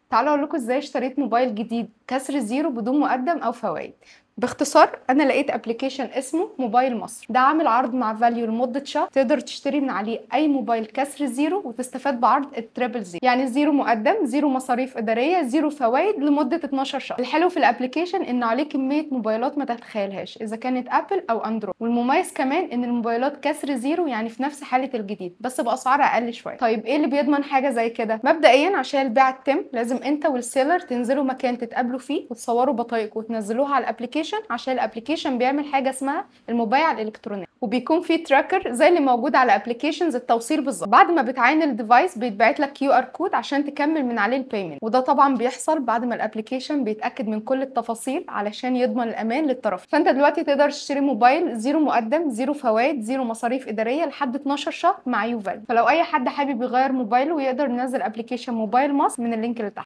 تعالوا اقول لكم ازاي اشتريت موبايل جديد كسر زيرو بدون مقدم او فوائد. باختصار انا لقيت ابلكيشن اسمه موبايل مصر، ده عامل عرض مع فاليو لمده شهر، تقدر تشتري من عليه اي موبايل كسر زيرو وتستفاد بعرض التريبل زيرو، يعني زيرو مقدم، زيرو مصاريف اداريه، زيرو فوائد لمده 12 شهر. الحلو في الابلكيشن ان عليه كميه موبايلات ما تتخيلهاش اذا كانت ابل او اندرويد، والمميز كمان ان الموبايلات كسر زيرو يعني في نفس حاله الجديد بس باسعار اقل شويه. طيب ايه اللي بيضمن حاجه زي كده؟ مبدئيا عشان البيع تتم لازم انت والسيلر تنزلوا مكان تتقابلوا فيه وتصوروا بطايقكم وتنزلوها على الابلكيشن، عشان الابلكيشن بيعمل حاجه اسمها المبايعه الالكترونيه، وبيكون فيه تراكر زي اللي موجود على ابلكيشنز التوصيل بالظبط. بعد ما بتعاين الديفايس بيتبعت لك QR كود عشان تكمل من عليه البيمنت، وده طبعا بيحصل بعد ما الابلكيشن بيتاكد من كل التفاصيل علشان يضمن الامان للطرف. فانت دلوقتي تقدر تشتري موبايل زيرو مقدم، زيرو فوائد، زيرو مصاريف اداريه لحد 12 شهر مع يوفال. فلو اي حد حابب يغير موبايله يقدر ينزل ابلكيشن موبايل مصر من اللينك اللي تحت.